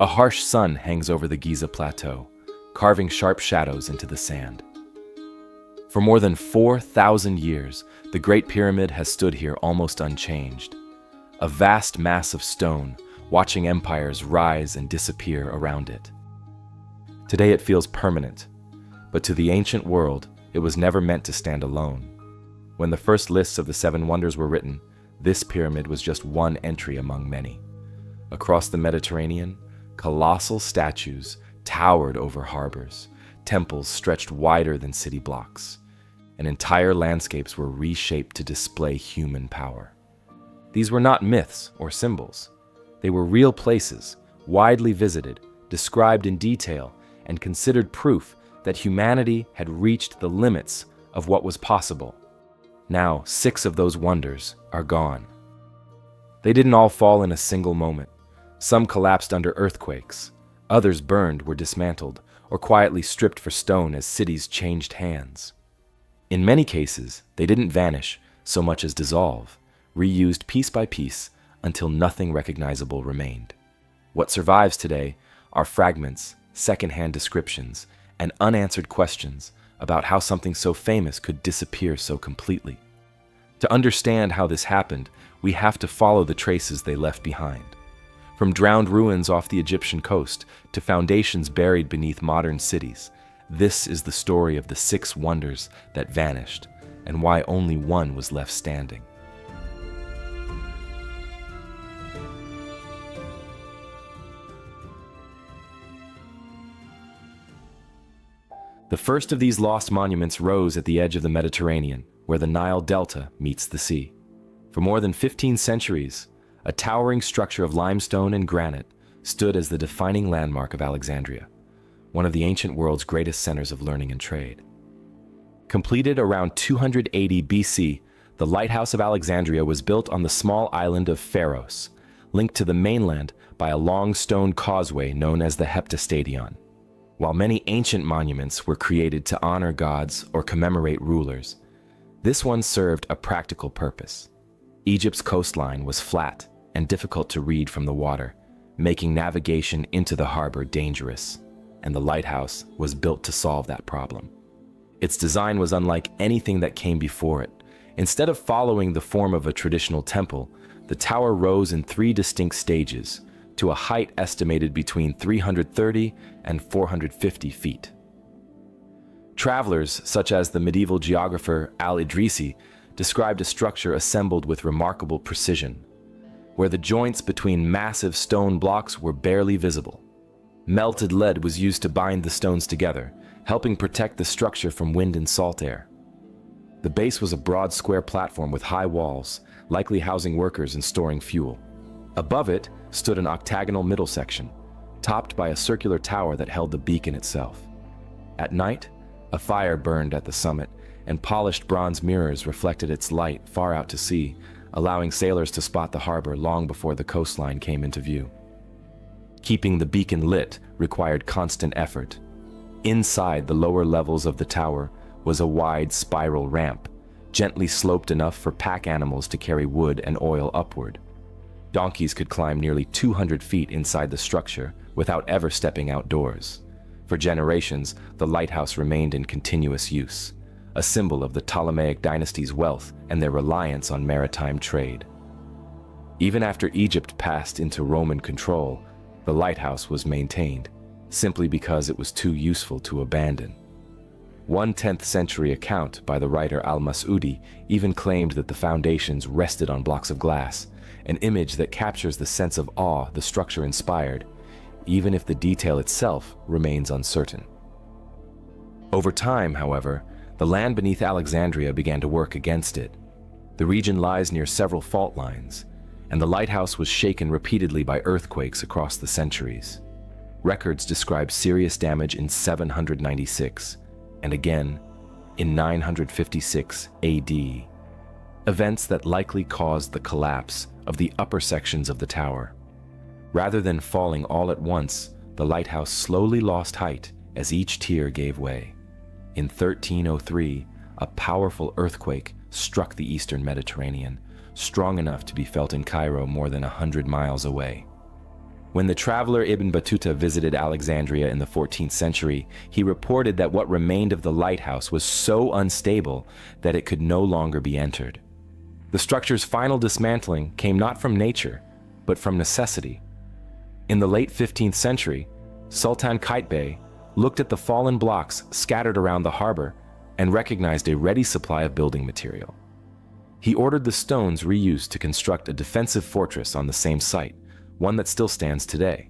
A harsh sun hangs over the Giza Plateau, carving sharp shadows into the sand. For more than 4,000 years, the Great Pyramid has stood here almost unchanged, a vast mass of stone, watching empires rise and disappear around it. Today it feels permanent, but to the ancient world, it was never meant to stand alone. When the first lists of the Seven Wonders were written, this pyramid was just one entry among many. Across the Mediterranean, colossal statues towered over harbors, temples stretched wider than city blocks, and entire landscapes were reshaped to display human power. These were not myths or symbols. They were real places, widely visited, described in detail, and considered proof that humanity had reached the limits of what was possible. Now, 6 of those wonders are gone. They didn't all fall in a single moment. Some collapsed under earthquakes. Others burned, were dismantled, or quietly stripped for stone as cities changed hands. In many cases, they didn't vanish so much as dissolve, reused piece by piece until nothing recognizable remained. What survives today are fragments, second-hand descriptions, and unanswered questions about how something so famous could disappear so completely. To understand how this happened, we have to follow the traces they left behind. From drowned ruins off the Egyptian coast to foundations buried beneath modern cities, this is the story of the 6 wonders that vanished and why only one was left standing. The first of these lost monuments rose at the edge of the Mediterranean, where the Nile Delta meets the sea. For more than 15 centuries, a towering structure of limestone and granite stood as the defining landmark of Alexandria, one of the ancient world's greatest centers of learning and trade. Completed around 280 BC, the Lighthouse of Alexandria was built on the small island of Pharos, linked to the mainland by a long stone causeway known as the Heptastadion. While many ancient monuments were created to honor gods or commemorate rulers, this one served a practical purpose. Egypt's coastline was flat and difficult to read from the water, making navigation into the harbor dangerous, and the lighthouse was built to solve that problem. Its design was unlike anything that came before it. Instead of following the form of a traditional temple, the tower rose in 3 distinct stages, to a height estimated between 330 and 450 feet. Travelers, such as the medieval geographer Al-Idrisi, described a structure assembled with remarkable precision, where the joints between massive stone blocks were barely visible. Melted lead was used to bind the stones together, helping protect the structure from wind and salt air. The base was a broad square platform with high walls, likely housing workers and storing fuel. Above it stood an octagonal middle section, topped by a circular tower that held the beacon itself. At night, a fire burned at the summit, and polished bronze mirrors reflected its light far out to sea, allowing sailors to spot the harbor long before the coastline came into view. Keeping the beacon lit required constant effort. Inside the lower levels of the tower was a wide spiral ramp, gently sloped enough for pack animals to carry wood and oil upward. Donkeys could climb nearly 200 feet inside the structure without ever stepping outdoors. For generations, the lighthouse remained in continuous use, a symbol of the Ptolemaic dynasty's wealth and their reliance on maritime trade. Even after Egypt passed into Roman control, the lighthouse was maintained, simply because it was too useful to abandon. One 10th century account by the writer Al-Mas'udi even claimed that the foundations rested on blocks of glass, an image that captures the sense of awe the structure inspired, even if the detail itself remains uncertain. Over time, however, the land beneath Alexandria began to work against it. The region lies near several fault lines, and the lighthouse was shaken repeatedly by earthquakes across the centuries. Records describe serious damage in 796, and again in 956 AD, events that likely caused the collapse of the upper sections of the tower. Rather than falling all at once, the lighthouse slowly lost height as each tier gave way. In 1303, a powerful earthquake struck the eastern Mediterranean, strong enough to be felt in Cairo more than 100 miles away. When the traveler Ibn Battuta visited Alexandria in the 14th century, he reported that what remained of the lighthouse was so unstable that it could no longer be entered. The structure's final dismantling came not from nature, but from necessity. In the late 15th century, Sultan Qaitbay looked at the fallen blocks scattered around the harbor and recognized a ready supply of building material. He ordered the stones reused to construct a defensive fortress on the same site, one that still stands today.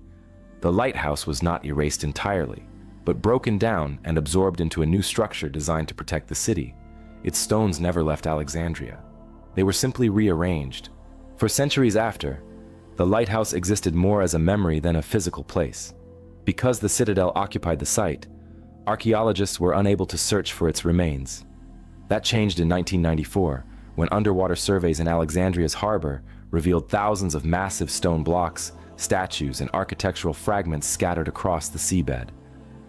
The lighthouse was not erased entirely, but broken down and absorbed into a new structure designed to protect the city. Its stones never left Alexandria. They were simply rearranged. For centuries after, the lighthouse existed more as a memory than a physical place. Because the citadel occupied the site, archaeologists were unable to search for its remains. That changed in 1994, when underwater surveys in Alexandria's harbor revealed thousands of massive stone blocks, statues, and architectural fragments scattered across the seabed.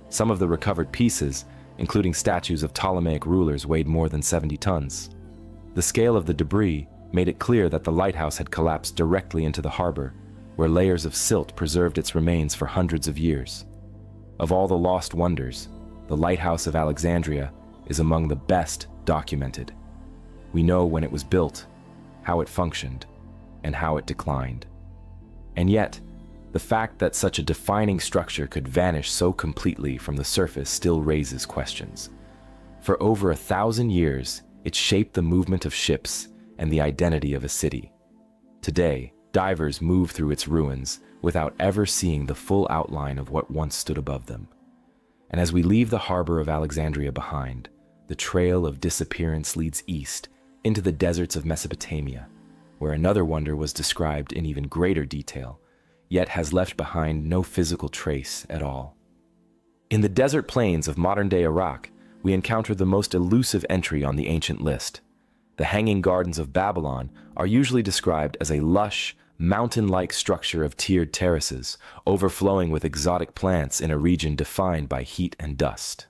Some of the recovered pieces, including statues of Ptolemaic rulers, weighed more than 70 tons. The scale of the debris made it clear that the lighthouse had collapsed directly into the harbor, where layers of silt preserved its remains for hundreds of years. Of all the lost wonders, the Lighthouse of Alexandria is among the best documented. We know when it was built, how it functioned, and how it declined. And yet, the fact that such a defining structure could vanish so completely from the surface still raises questions. For over 1,000 years, it shaped the movement of ships and the identity of a city. Today, divers move through its ruins without ever seeing the full outline of what once stood above them. And as we leave the harbor of Alexandria behind, the trail of disappearance leads east into the deserts of Mesopotamia, where another wonder was described in even greater detail, yet has left behind no physical trace at all. In the desert plains of modern-day Iraq, we encounter the most elusive entry on the ancient list. The Hanging Gardens of Babylon are usually described as a lush, mountain-like structure of tiered terraces, overflowing with exotic plants in a region defined by heat and dust.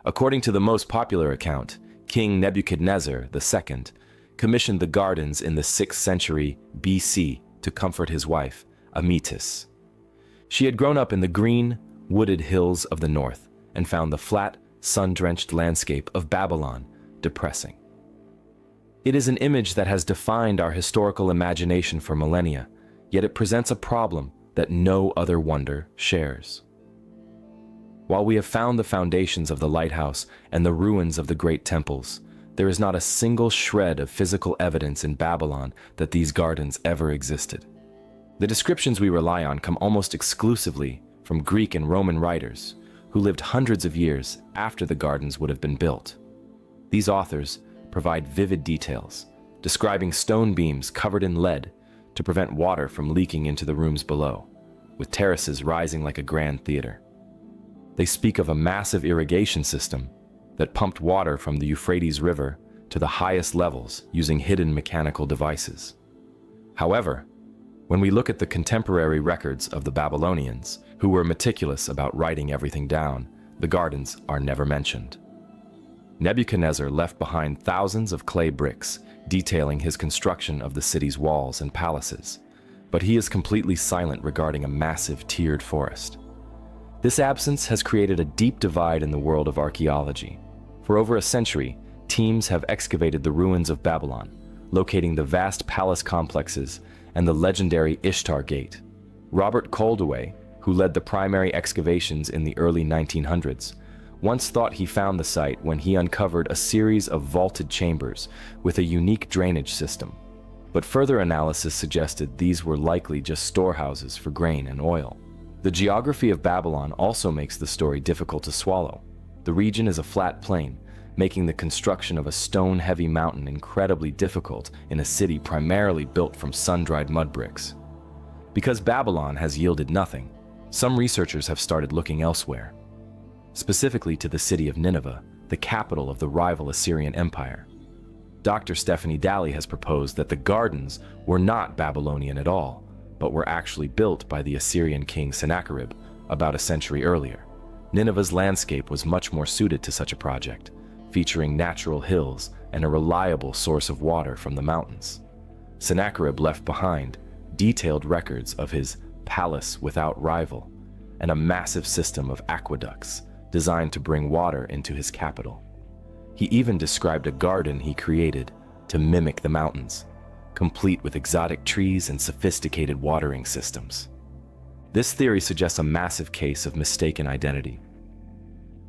According to the most popular account, King Nebuchadnezzar II commissioned the gardens in the 6th century BC to comfort his wife, Amytis. She had grown up in the green, wooded hills of the north and found the flat, sun-drenched landscape of Babylon depressing. It is an image that has defined our historical imagination for millennia, yet it presents a problem that no other wonder shares. While we have found the foundations of the lighthouse and the ruins of the great temples, there is not a single shred of physical evidence in Babylon that these gardens ever existed. The descriptions we rely on come almost exclusively from Greek and Roman writers, who lived hundreds of years after the gardens would have been built. These authors provide vivid details, describing stone beams covered in lead to prevent water from leaking into the rooms below, with terraces rising like a grand theater. They speak of a massive irrigation system that pumped water from the Euphrates River to the highest levels using hidden mechanical devices. However, when we look at the contemporary records of the Babylonians, who were meticulous about writing everything down, the gardens are never mentioned. Nebuchadnezzar left behind thousands of clay bricks detailing his construction of the city's walls and palaces, but he is completely silent regarding a massive tiered forest. This absence has created a deep divide in the world of archaeology. For over a century, teams have excavated the ruins of Babylon, locating the vast palace complexes and the legendary Ishtar Gate. Robert Koldewey, who led the primary excavations in the early 1900s, once thought he found the site when he uncovered a series of vaulted chambers with a unique drainage system. But further analysis suggested these were likely just storehouses for grain and oil. The geography of Babylon also makes the story difficult to swallow. The region is a flat plain, making the construction of a stone-heavy mountain incredibly difficult in a city primarily built from sun-dried mud bricks. Because Babylon has yielded nothing, some researchers have started looking elsewhere, specifically to the city of Nineveh, the capital of the rival Assyrian Empire. Dr. Stephanie Daly has proposed that the gardens were not Babylonian at all, but were actually built by the Assyrian king Sennacherib about a century earlier. Nineveh's landscape was much more suited to such a project, featuring natural hills and a reliable source of water from the mountains. Sennacherib left behind detailed records of his palace without rival, and a massive system of aqueducts designed to bring water into his capital. He even described a garden he created to mimic the mountains, complete with exotic trees and sophisticated watering systems. This theory suggests a massive case of mistaken identity.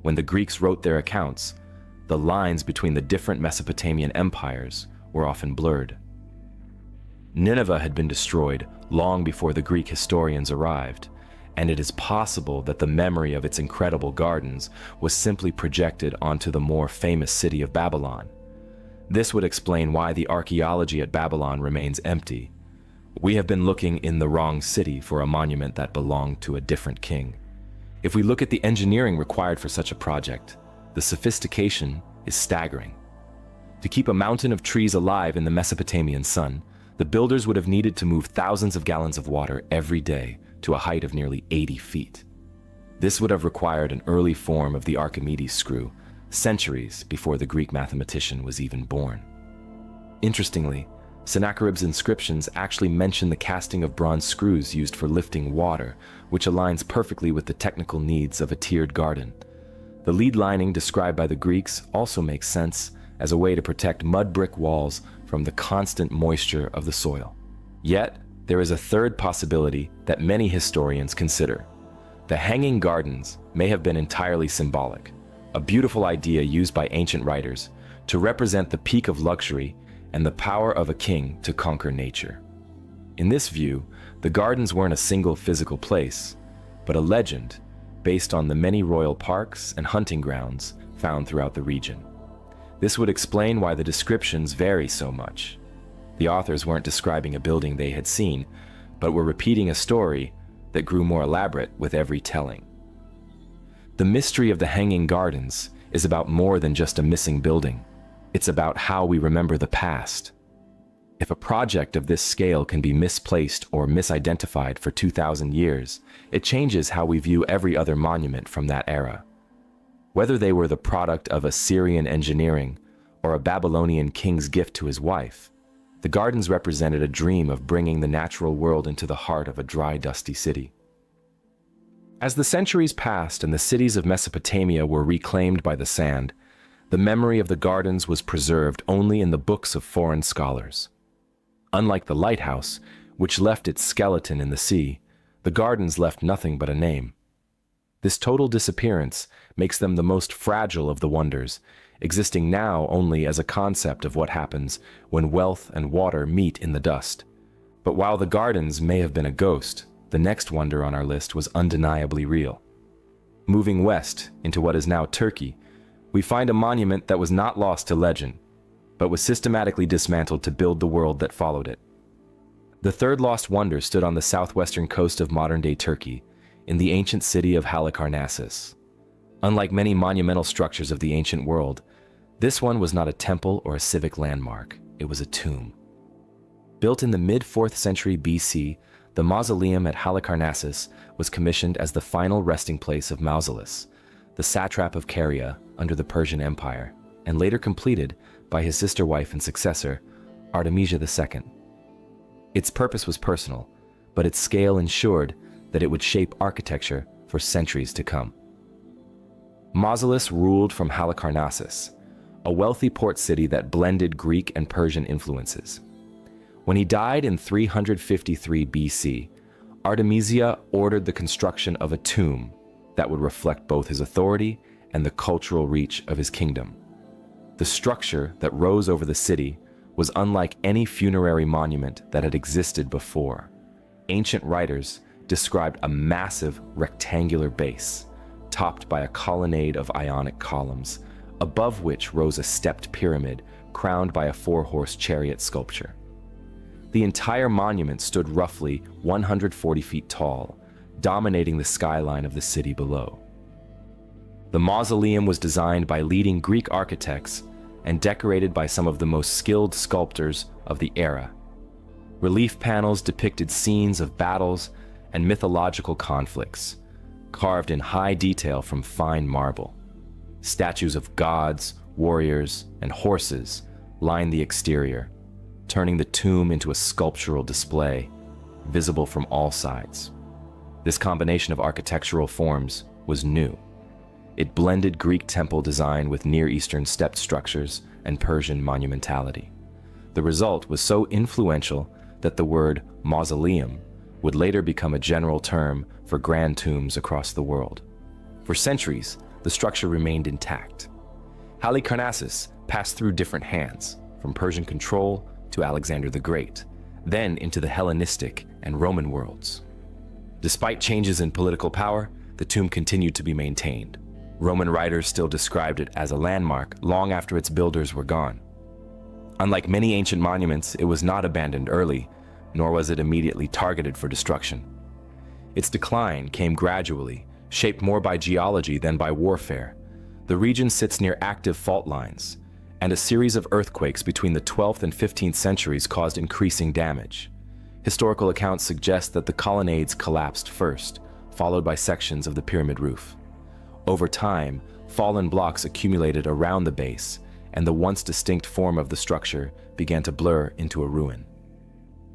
When the Greeks wrote their accounts, the lines between the different Mesopotamian empires were often blurred. Nineveh had been destroyed long before the Greek historians arrived, and it is possible that the memory of its incredible gardens was simply projected onto the more famous city of Babylon. This would explain why the archaeology at Babylon remains empty. We have been looking in the wrong city for a monument that belonged to a different king. If we look at the engineering required for such a project, the sophistication is staggering. To keep a mountain of trees alive in the Mesopotamian sun, the builders would have needed to move thousands of gallons of water every day to a height of nearly 80 feet. This would have required an early form of the Archimedes screw, centuries before the Greek mathematician was even born. Interestingly, Sennacherib's inscriptions actually mention the casting of bronze screws used for lifting water, which aligns perfectly with the technical needs of a tiered garden. The lead lining described by the Greeks also makes sense as a way to protect mud brick walls from the constant moisture of the soil. Yet, there is a third possibility that many historians consider. The hanging gardens may have been entirely symbolic, a beautiful idea used by ancient writers to represent the peak of luxury and the power of a king to conquer nature. In this view, the gardens weren't a single physical place, but a legend based on the many royal parks and hunting grounds found throughout the region. This would explain why the descriptions vary so much. The authors weren't describing a building they had seen, but were repeating a story that grew more elaborate with every telling. The mystery of the Hanging Gardens is about more than just a missing building. It's about how we remember the past. If a project of this scale can be misplaced or misidentified for 2,000 years, it changes how we view every other monument from that era. Whether they were the product of Assyrian engineering or a Babylonian king's gift to his wife, the gardens represented a dream of bringing the natural world into the heart of a dry, dusty city. As the centuries passed and the cities of Mesopotamia were reclaimed by the sand, the memory of the gardens was preserved only in the books of foreign scholars. Unlike the lighthouse, which left its skeleton in the sea, the gardens left nothing but a name. This total disappearance makes them the most fragile of the wonders, existing now only as a concept of what happens when wealth and water meet in the dust. But while the gardens may have been a ghost, the next wonder on our list was undeniably real. Moving west into what is now Turkey, we find a monument that was not lost to legend, but was systematically dismantled to build the world that followed it. The third lost wonder stood on the southwestern coast of modern-day Turkey, in the ancient city of Halicarnassus. Unlike many monumental structures of the ancient world, this one was not a temple or a civic landmark, it was a tomb. Built in the mid-4th century BC, the Mausoleum at Halicarnassus was commissioned as the final resting place of Mausolus, the satrap of Caria under the Persian Empire, and later completed by his sister wife and successor, Artemisia II. Its purpose was personal, but its scale ensured that it would shape architecture for centuries to come. Mausolus ruled from Halicarnassus, a wealthy port city that blended Greek and Persian influences. When he died in 353 BC, Artemisia ordered the construction of a tomb that would reflect both his authority and the cultural reach of his kingdom. The structure that rose over the city was unlike any funerary monument that had existed before. Ancient writers described a massive rectangular base, topped by a colonnade of Ionic columns, above which rose a stepped pyramid crowned by a 4-horse chariot sculpture. The entire monument stood roughly 140 feet tall, dominating the skyline of the city below. The mausoleum was designed by leading Greek architects and decorated by some of the most skilled sculptors of the era. Relief panels depicted scenes of battles and mythological conflicts, carved in high detail from fine marble. Statues of gods, warriors, and horses lined the exterior, turning the tomb into a sculptural display, visible from all sides. This combination of architectural forms was new. It blended Greek temple design with Near Eastern stepped structures and Persian monumentality. The result was so influential that the word mausoleum would later become a general term for grand tombs across the world. For centuries, the structure remained intact. Halicarnassus passed through different hands, from Persian control to Alexander the Great, then into the Hellenistic and Roman worlds. Despite changes in political power, the tomb continued to be maintained. Roman writers still described it as a landmark long after its builders were gone. Unlike many ancient monuments, it was not abandoned early, nor was it immediately targeted for destruction. Its decline came gradually, shaped more by geology than by warfare. The region sits near active fault lines, and a series of earthquakes between the 12th and 15th centuries caused increasing damage. Historical accounts suggest that the colonnades collapsed first, followed by sections of the pyramid roof. Over time, fallen blocks accumulated around the base, and the once distinct form of the structure began to blur into a ruin.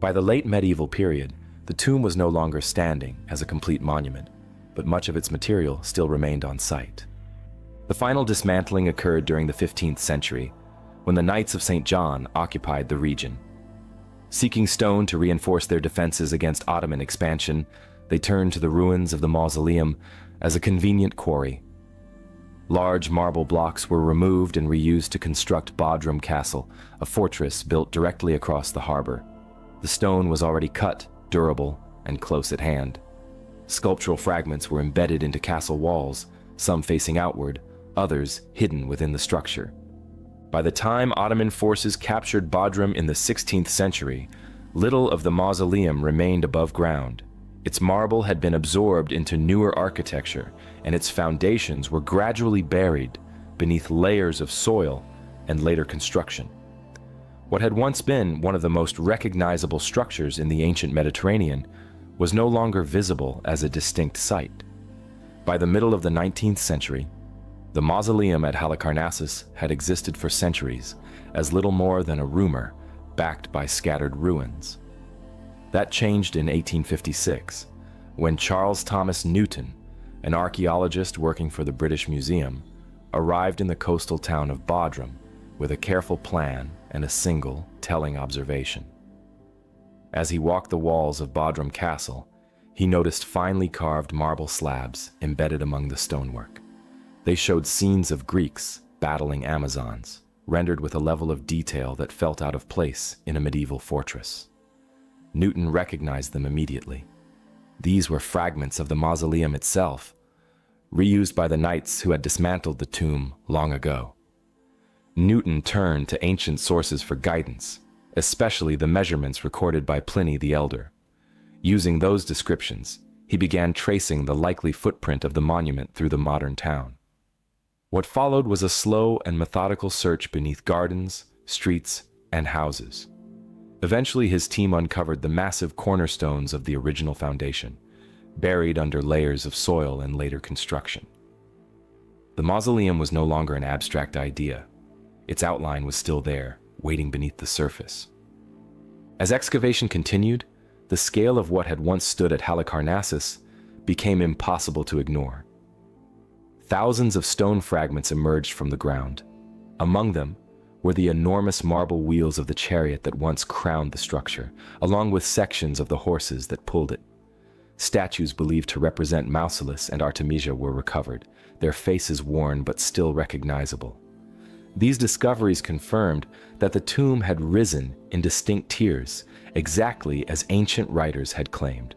By the late medieval period, the tomb was no longer standing as a complete monument, but much of its material still remained on site. The final dismantling occurred during the 15th century, when the Knights of St. John occupied the region. Seeking stone to reinforce their defenses against Ottoman expansion, they turned to the ruins of the mausoleum as a convenient quarry. Large marble blocks were removed and reused to construct Bodrum Castle, a fortress built directly across the harbor. The stone was already cut, durable, and close at hand. Sculptural fragments were embedded into castle walls, some facing outward, others hidden within the structure. By the time Ottoman forces captured Bodrum in the 16th century, little of the mausoleum remained above ground. Its marble had been absorbed into newer architecture, and its foundations were gradually buried beneath layers of soil and later construction. What had once been one of the most recognizable structures in the ancient Mediterranean was no longer visible as a distinct site. By the middle of the 19th century, the mausoleum at Halicarnassus had existed for centuries as little more than a rumor backed by scattered ruins. That changed in 1856, when Charles Thomas Newton, an archaeologist working for the British Museum, arrived in the coastal town of Bodrum with a careful plan and a single telling observation. As he walked the walls of Bodrum Castle, he noticed finely carved marble slabs embedded among the stonework. They showed scenes of Greeks battling Amazons, rendered with a level of detail that felt out of place in a medieval fortress. Newton recognized them immediately. These were fragments of the mausoleum itself, reused by the knights who had dismantled the tomb long ago. Newton turned to ancient sources for guidance, especially the measurements recorded by Pliny the Elder. Using those descriptions, he began tracing the likely footprint of the monument through the modern town. What followed was a slow and methodical search beneath gardens, streets, and houses. Eventually, his team uncovered the massive cornerstones of the original foundation, buried under layers of soil and later construction. The mausoleum was no longer an abstract idea. Its outline was still there, waiting beneath the surface. As excavation continued, the scale of what had once stood at Halicarnassus became impossible to ignore. Thousands of stone fragments emerged from the ground. Among them were the enormous marble wheels of the chariot that once crowned the structure, along with sections of the horses that pulled it. Statues believed to represent Mausolus and Artemisia were recovered, their faces worn but still recognizable. These discoveries confirmed that the tomb had risen in distinct tiers, exactly as ancient writers had claimed.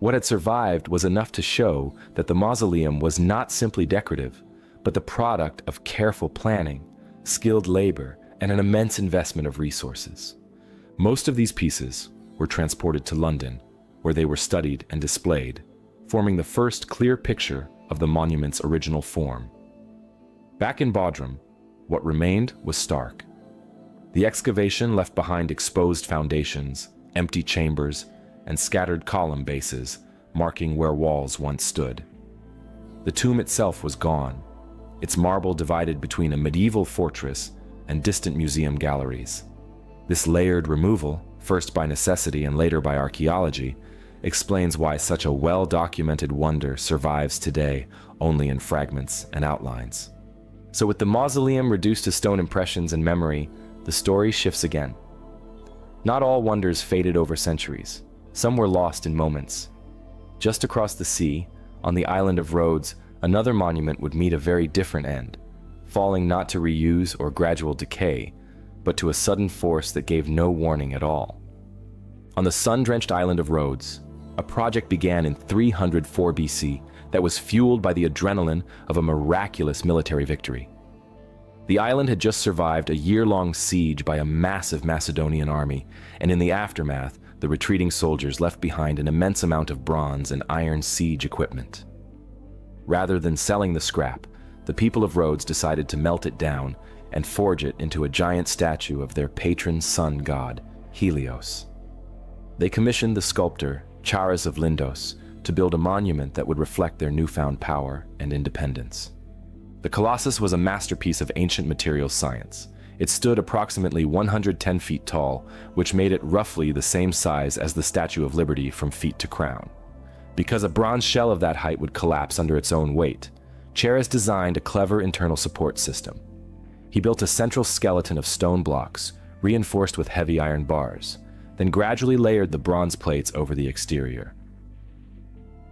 What had survived was enough to show that the mausoleum was not simply decorative, but the product of careful planning, skilled labor, and an immense investment of resources. Most of these pieces were transported to London, where they were studied and displayed, forming the first clear picture of the monument's original form. Back in Bodrum, what remained was stark. The excavation left behind exposed foundations, empty chambers, and scattered column bases, marking where walls once stood. The tomb itself was gone, its marble divided between a medieval fortress and distant museum galleries. This layered removal, first by necessity and later by archaeology, explains why such a well-documented wonder survives today only in fragments and outlines. So with the mausoleum reduced to stone impressions and memory, the story shifts again. Not all wonders faded over centuries. Some were lost in moments. Just across the sea, on the island of Rhodes, another monument would meet a very different end, falling not to reuse or gradual decay, but to a sudden force that gave no warning at all. On the sun-drenched island of Rhodes, a project began in 304 BC that was fueled by the adrenaline of a miraculous military victory. The island had just survived a year-long siege by a massive Macedonian army, and in the aftermath, the retreating soldiers left behind an immense amount of bronze and iron siege equipment. Rather than selling the scrap, the people of Rhodes decided to melt it down and forge it into a giant statue of their patron sun god, Helios. They commissioned the sculptor, Chares of Lindos, to build a monument that would reflect their newfound power and independence. The Colossus was a masterpiece of ancient materials science. It stood approximately 110 feet tall, which made it roughly the same size as the Statue of Liberty from feet to crown. Because a bronze shell of that height would collapse under its own weight, Chares designed a clever internal support system. He built a central skeleton of stone blocks, reinforced with heavy iron bars, then gradually layered the bronze plates over the exterior.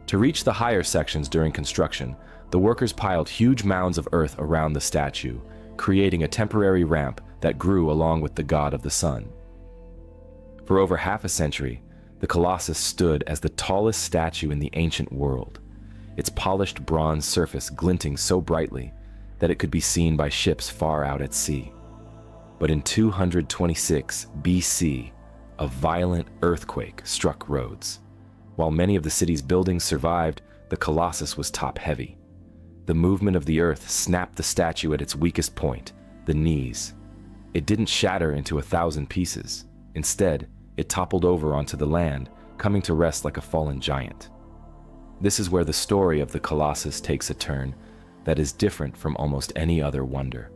To reach the higher sections during construction, the workers piled huge mounds of earth around the statue, creating a temporary ramp that grew along with the god of the sun. For over half a century, the Colossus stood as the tallest statue in the ancient world, its polished bronze surface glinting so brightly that it could be seen by ships far out at sea. But in 226 BC, a violent earthquake struck Rhodes. While many of the city's buildings survived, the Colossus was top-heavy. The movement of the earth snapped the statue at its weakest point, the knees. It didn't shatter into 1,000 pieces. Instead, it toppled over onto the land, coming to rest like a fallen giant. This is where the story of the Colossus takes a turn that is different from almost any other wonder.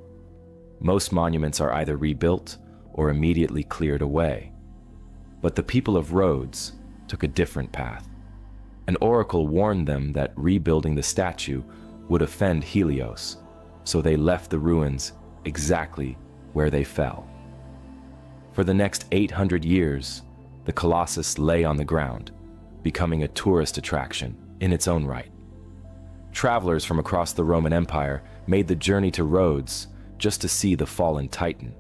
Most monuments are either rebuilt or immediately cleared away. But the people of Rhodes took a different path. An oracle warned them that rebuilding the statue would offend Helios, so they left the ruins exactly where they fell. For the next 800 years, the Colossus lay on the ground, becoming a tourist attraction in its own right. Travelers from across the Roman Empire made the journey to Rhodes just to see the fallen Titan.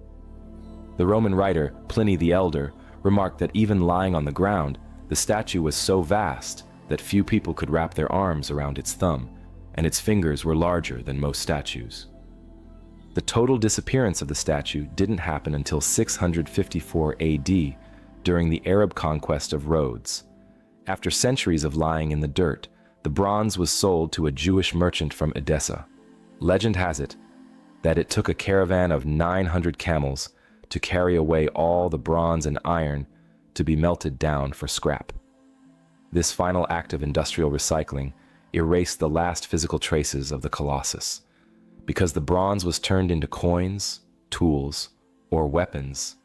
The Roman writer Pliny the Elder remarked that even lying on the ground, the statue was so vast that few people could wrap their arms around its thumb, and its fingers were larger than most statues. The total disappearance of the statue didn't happen until 654 AD, during the Arab conquest of Rhodes. After centuries of lying in the dirt, the bronze was sold to a Jewish merchant from Edessa. Legend has it that it took a caravan of 900 camels to carry away all the bronze and iron to be melted down for scrap. This final act of industrial recycling erased the last physical traces of the Colossus. Because the bronze was turned into coins, tools, or weapons,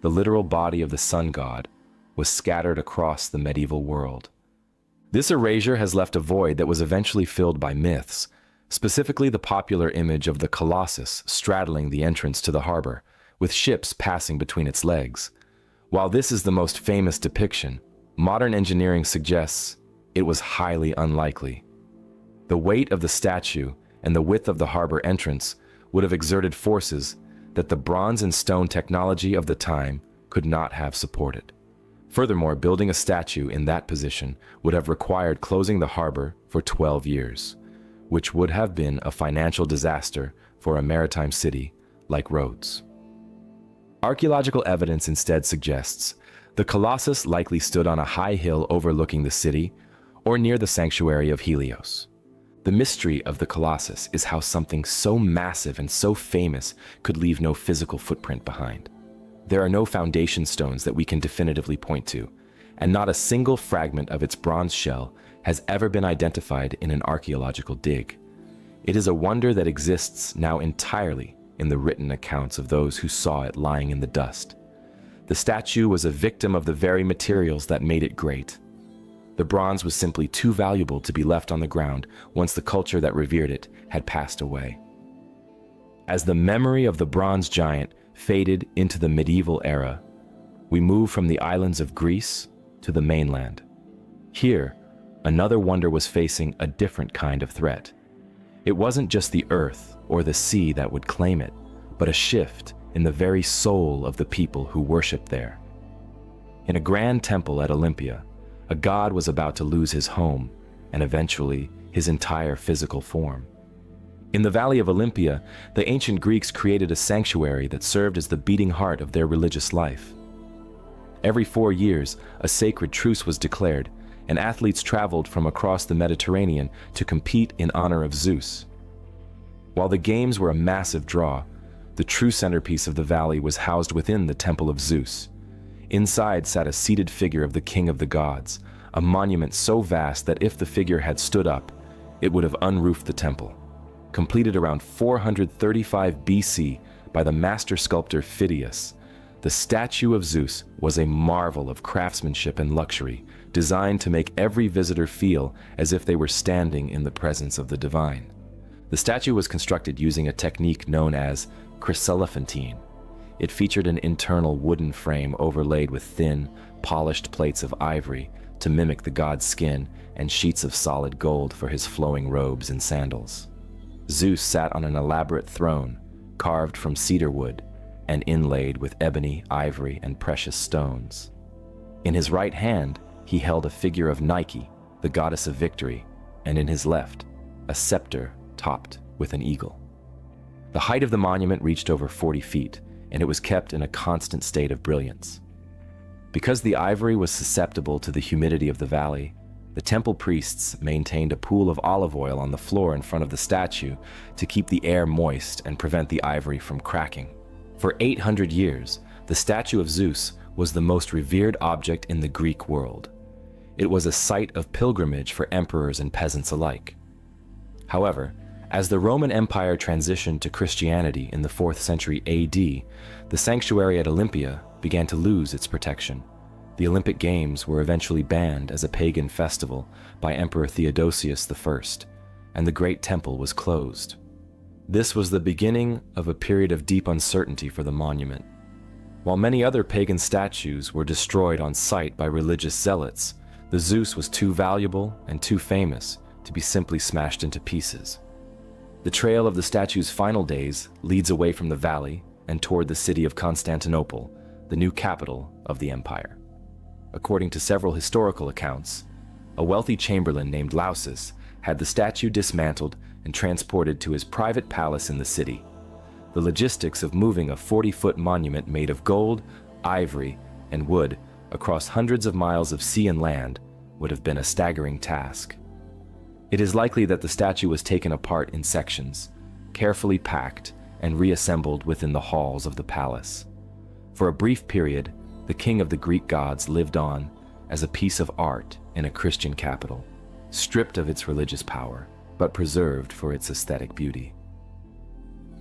the literal body of the sun god was scattered across the medieval world. This erasure has left a void that was eventually filled by myths, specifically the popular image of the Colossus straddling the entrance to the harbor, with ships passing between its legs. While this is the most famous depiction, modern engineering suggests it was highly unlikely. The weight of the statue and the width of the harbor entrance would have exerted forces that the bronze and stone technology of the time could not have supported. Furthermore, building a statue in that position would have required closing the harbor for 12 years, which would have been a financial disaster for a maritime city like Rhodes. Archaeological evidence instead suggests the Colossus likely stood on a high hill overlooking the city or near the sanctuary of Helios. The mystery of the Colossus is how something so massive and so famous could leave no physical footprint behind. There are no foundation stones that we can definitively point to, and not a single fragment of its bronze shell has ever been identified in an archaeological dig. It is a wonder that exists now entirely in the written accounts of those who saw it lying in the dust. The statue was a victim of the very materials that made it great. The bronze was simply too valuable to be left on the ground once the culture that revered it had passed away. As the memory of the bronze giant faded into the medieval era, we move from the islands of Greece to the mainland. Here, another wonder was facing a different kind of threat. It wasn't just the earth or the sea that would claim it, but a shift in the very soul of the people who worshipped there. In a grand temple at Olympia, a god was about to lose his home and eventually his entire physical form. In the Valley of Olympia, the ancient Greeks created a sanctuary that served as the beating heart of their religious life. Every 4 years, a sacred truce was declared, and athletes traveled from across the Mediterranean to compete in honor of Zeus. While the games were a massive draw, the true centerpiece of the valley was housed within the Temple of Zeus. Inside sat a seated figure of the king of the gods, a monument so vast that if the figure had stood up, it would have unroofed the temple. Completed around 435 BC by the master sculptor Phidias, the statue of Zeus was a marvel of craftsmanship and luxury, designed to make every visitor feel as if they were standing in the presence of the divine. The statue was constructed using a technique known as chryselephantine. It featured an internal wooden frame overlaid with thin, polished plates of ivory to mimic the god's skin and sheets of solid gold for his flowing robes and sandals. Zeus sat on an elaborate throne, carved from cedar wood and inlaid with ebony, ivory, and precious stones. In his right hand, he held a figure of Nike, the goddess of victory, and in his left, a scepter topped with an eagle. The height of the monument reached over 40 feet, and it was kept in a constant state of brilliance. Because the ivory was susceptible to the humidity of the valley, the temple priests maintained a pool of olive oil on the floor in front of the statue to keep the air moist and prevent the ivory from cracking. For 800 years, the statue of Zeus was the most revered object in the Greek world. It was a site of pilgrimage for emperors and peasants alike. However, as the Roman Empire transitioned to Christianity in the 4th century AD, the sanctuary at Olympia began to lose its protection. The Olympic Games were eventually banned as a pagan festival by Emperor Theodosius I, and the Great Temple was closed. This was the beginning of a period of deep uncertainty for the monument. While many other pagan statues were destroyed on sight by religious zealots, the Zeus was too valuable and too famous to be simply smashed into pieces. The trail of the statue's final days leads away from the valley and toward the city of Constantinople, the new capital of the empire. According to several historical accounts, a wealthy chamberlain named Lausus had the statue dismantled and transported to his private palace in the city. The logistics of moving a 40-foot monument made of gold, ivory, and wood across hundreds of miles of sea and land would have been a staggering task. It is likely that the statue was taken apart in sections, carefully packed, and reassembled within the halls of the palace. For a brief period, the king of the Greek gods lived on as a piece of art in a Christian capital, stripped of its religious power, but preserved for its aesthetic beauty.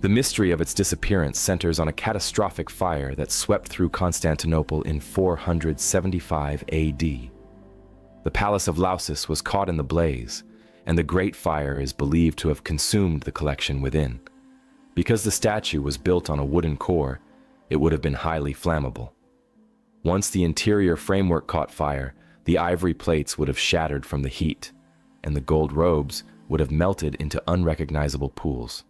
The mystery of its disappearance centers on a catastrophic fire that swept through Constantinople in 475 AD. The palace of Lausus was caught in the blaze, and the Great Fire is believed to have consumed the collection within. Because the statue was built on a wooden core, it would have been highly flammable. Once the interior framework caught fire, the ivory plates would have shattered from the heat, and the gold robes would have melted into unrecognizable pools.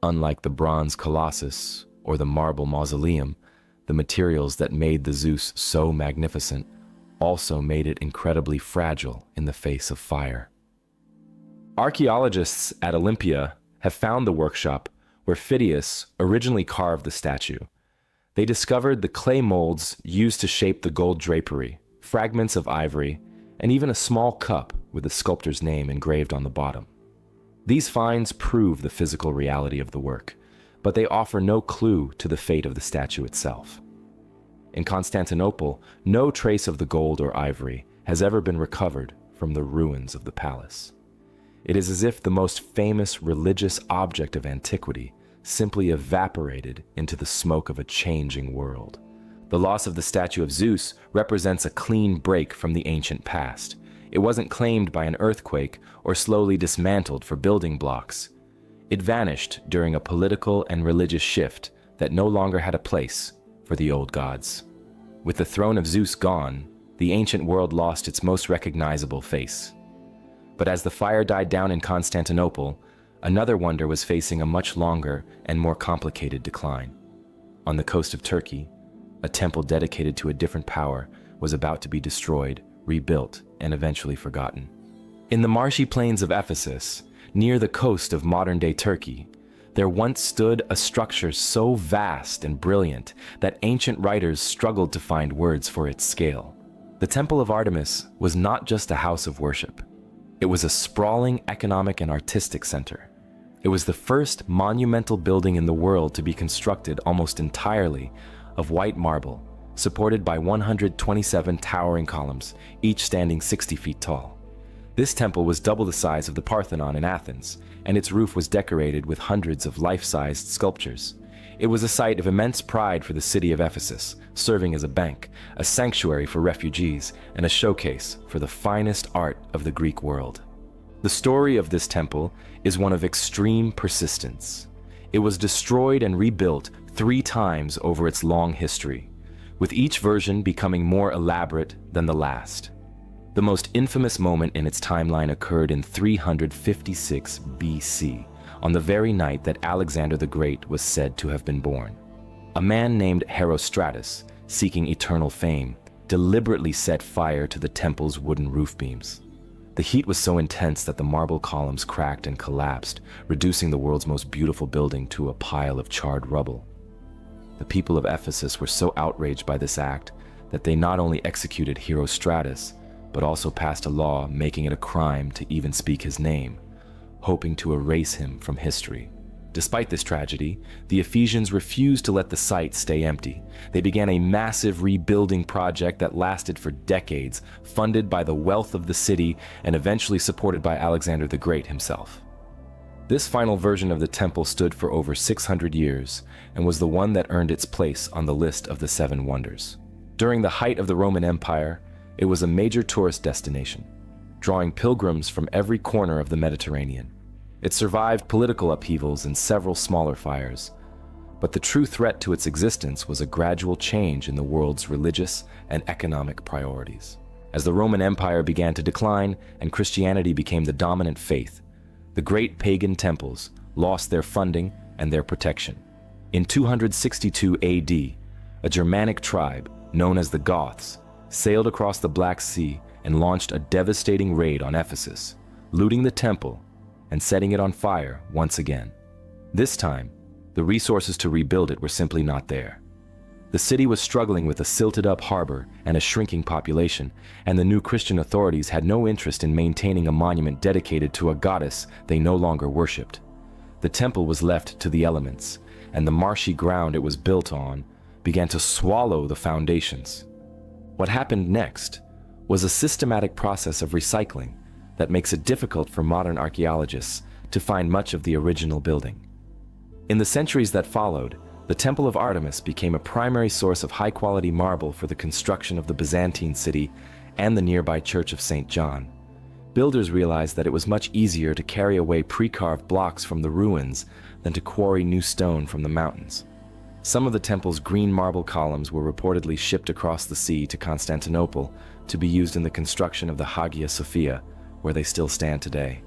Unlike the bronze Colossus or the marble Mausoleum, the materials that made the Zeus so magnificent also made it incredibly fragile in the face of fire. Archaeologists at Olympia have found the workshop where Phidias originally carved the statue. They discovered the clay molds used to shape the gold drapery, fragments of ivory, and even a small cup with the sculptor's name engraved on the bottom. These finds prove the physical reality of the work, but they offer no clue to the fate of the statue itself. In Constantinople, no trace of the gold or ivory has ever been recovered from the ruins of the palace. It is as if the most famous religious object of antiquity simply evaporated into the smoke of a changing world. The loss of the statue of Zeus represents a clean break from the ancient past. It wasn't claimed by an earthquake or slowly dismantled for building blocks. It vanished during a political and religious shift that no longer had a place for the old gods. With the throne of Zeus gone, the ancient world lost its most recognizable face. But as the fire died down in Constantinople, another wonder was facing a much longer and more complicated decline. On the coast of Turkey, a temple dedicated to a different power was about to be destroyed, rebuilt, and eventually forgotten. In the marshy plains of Ephesus, near the coast of modern-day Turkey, there once stood a structure so vast and brilliant that ancient writers struggled to find words for its scale. The Temple of Artemis was not just a house of worship. It was a sprawling economic and artistic center. It was the first monumental building in the world to be constructed almost entirely of white marble, supported by 127 towering columns, each standing 60 feet tall. This temple was double the size of the Parthenon in Athens, and its roof was decorated with hundreds of life-sized sculptures. It was a site of immense pride for the city of Ephesus, serving as a bank, a sanctuary for refugees, and a showcase for the finest art of the Greek world. The story of this temple is one of extreme persistence. It was destroyed and rebuilt 3 times over its long history, with each version becoming more elaborate than the last. The most infamous moment in its timeline occurred in 356 BC, on the very night that Alexander the Great was said to have been born. A man named Herostratus, seeking eternal fame, deliberately set fire to the temple's wooden roof beams. The heat was so intense that the marble columns cracked and collapsed, reducing the world's most beautiful building to a pile of charred rubble. The people of Ephesus were so outraged by this act that they not only executed Herostratus, but also passed a law making it a crime to even speak his name, hoping to erase him from history. Despite this tragedy, the Ephesians refused to let the site stay empty. They began a massive rebuilding project that lasted for decades, funded by the wealth of the city and eventually supported by Alexander the Great himself. This final version of the temple stood for over 600 years and was the one that earned its place on the list of the 7 wonders. During the height of the Roman Empire, it was a major tourist destination, drawing pilgrims from every corner of the Mediterranean. It survived political upheavals and several smaller fires, but the true threat to its existence was a gradual change in the world's religious and economic priorities. As the Roman Empire began to decline and Christianity became the dominant faith, the great pagan temples lost their funding and their protection. In 262 AD, a Germanic tribe known as the Goths sailed across the Black Sea and launched a devastating raid on Ephesus, looting the temple and setting it on fire once again. This time, the resources to rebuild it were simply not there. The city was struggling with a silted-up harbor and a shrinking population, and the new Christian authorities had no interest in maintaining a monument dedicated to a goddess they no longer worshipped. The temple was left to the elements, and the marshy ground it was built on began to swallow the foundations. What happened next was a systematic process of recycling that makes it difficult for modern archaeologists to find much of the original building. In the centuries that followed, the Temple of Artemis became a primary source of high-quality marble for the construction of the Byzantine city and the nearby Church of St. John. Builders realized that it was much easier to carry away pre-carved blocks from the ruins than to quarry new stone from the mountains. Some of the temple's green marble columns were reportedly shipped across the sea to Constantinople to be used in the construction of the Hagia Sophia, where they still stand today.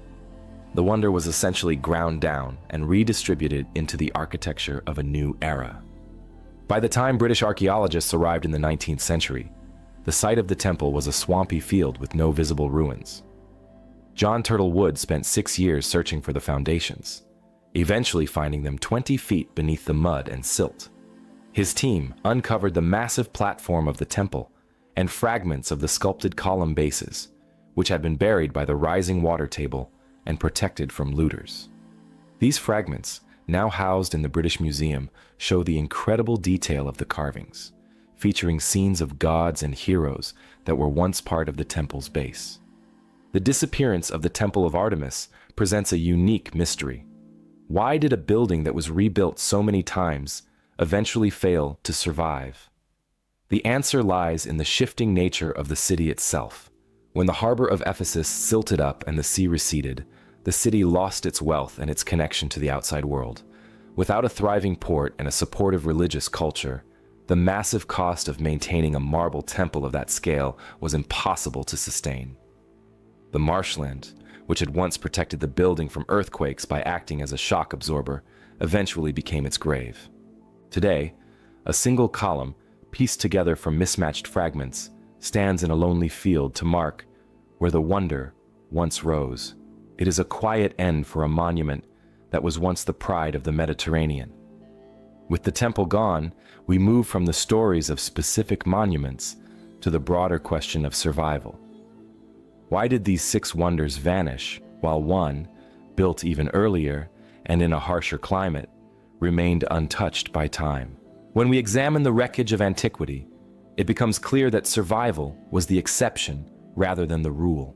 The wonder was essentially ground down and redistributed into the architecture of a new era. By the time British archaeologists arrived in the 19th century, the site of the temple was a swampy field with no visible ruins. John Turtle Wood spent 6 years searching for the foundations, eventually finding them 20 feet beneath the mud and silt. His team uncovered the massive platform of the temple and fragments of the sculpted column bases, which had been buried by the rising water table and protected from looters. These fragments, now housed in the British Museum, show the incredible detail of the carvings, featuring scenes of gods and heroes that were once part of the temple's base. The disappearance of the Temple of Artemis presents a unique mystery. Why did a building that was rebuilt so many times eventually fail to survive? The answer lies in the shifting nature of the city itself. When the harbor of Ephesus silted up and the sea receded, the city lost its wealth and its connection to the outside world. Without a thriving port and a supportive religious culture, the massive cost of maintaining a marble temple of that scale was impossible to sustain. The marshland, which had once protected the building from earthquakes by acting as a shock absorber, eventually became its grave. Today, a single column, pieced together from mismatched fragments, stands in a lonely field to mark where the wonder once rose. It is a quiet end for a monument that was once the pride of the Mediterranean. With the temple gone, we move from the stories of specific monuments to the broader question of survival. Why did these 6 wonders vanish, while one, built even earlier and in a harsher climate, remained untouched by time? When we examine the wreckage of antiquity, it becomes clear that survival was the exception rather than the rule.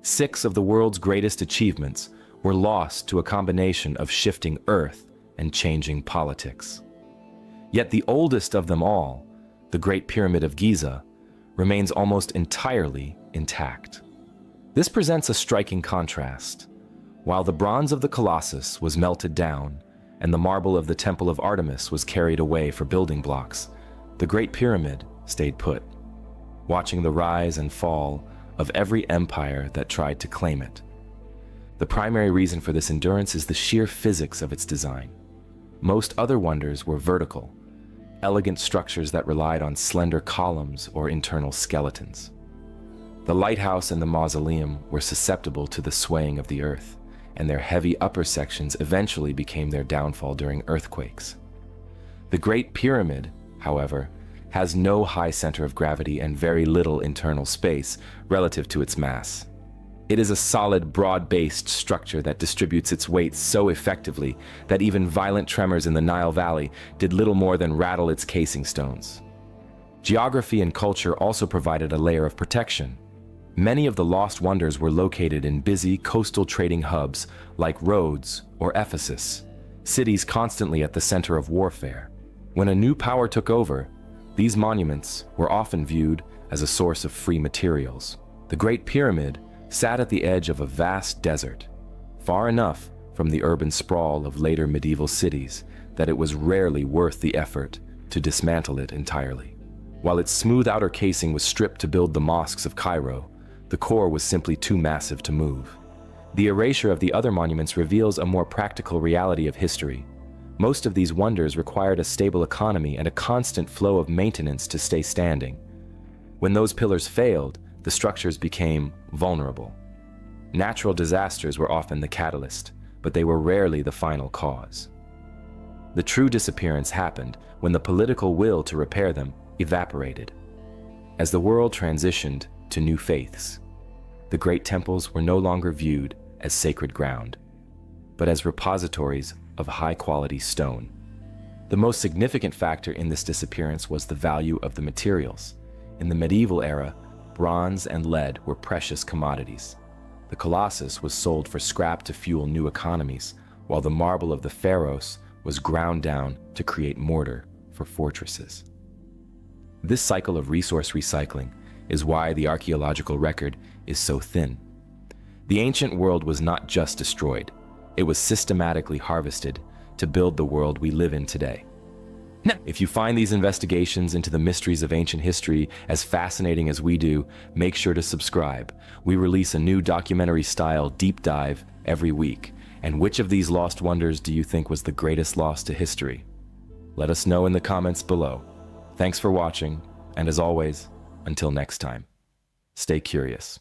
6 of the world's greatest achievements were lost to a combination of shifting earth and changing politics. Yet the oldest of them all, the Great Pyramid of Giza, remains almost entirely intact. This presents a striking contrast. While the bronze of the Colossus was melted down and the marble of the Temple of Artemis was carried away for building blocks, the Great Pyramid stayed put, watching the rise and fall of every empire that tried to claim it. The primary reason for this endurance is the sheer physics of its design. Most other wonders were vertical, elegant structures that relied on slender columns or internal skeletons. The lighthouse and the mausoleum were susceptible to the swaying of the earth, and their heavy upper sections eventually became their downfall during earthquakes. The Great Pyramid, however, has no high center of gravity and very little internal space relative to its mass. It is a solid, broad-based structure that distributes its weight so effectively that even violent tremors in the Nile Valley did little more than rattle its casing stones. Geography and culture also provided a layer of protection. Many of the lost wonders were located in busy coastal trading hubs like Rhodes or Ephesus, cities constantly at the center of warfare. When a new power took over, these monuments were often viewed as a source of free materials. The Great Pyramid sat at the edge of a vast desert, far enough from the urban sprawl of later medieval cities that it was rarely worth the effort to dismantle it entirely. While its smooth outer casing was stripped to build the mosques of Cairo, the core was simply too massive to move. The erasure of the other monuments reveals a more practical reality of history. Most of these wonders required a stable economy and a constant flow of maintenance to stay standing. When those pillars failed, the structures became vulnerable. Natural disasters were often the catalyst, but they were rarely the final cause. The true disappearance happened when the political will to repair them evaporated. As the world transitioned to new faiths, the great temples were no longer viewed as sacred ground, but as repositories of high-quality stone. The most significant factor in this disappearance was the value of the materials. In the medieval era, bronze and lead were precious commodities. The Colossus was sold for scrap to fuel new economies, while the marble of the Pharos was ground down to create mortar for fortresses. This cycle of resource recycling is why the archaeological record is so thin. The ancient world was not just destroyed, it was systematically harvested to build the world we live in today. Now, if you find these investigations into the mysteries of ancient history as fascinating as we do, make sure to subscribe. We release a new documentary-style deep dive every week. And which of these lost wonders do you think was the greatest loss to history? Let us know in the comments below. Thanks for watching, and as always, until next time, stay curious.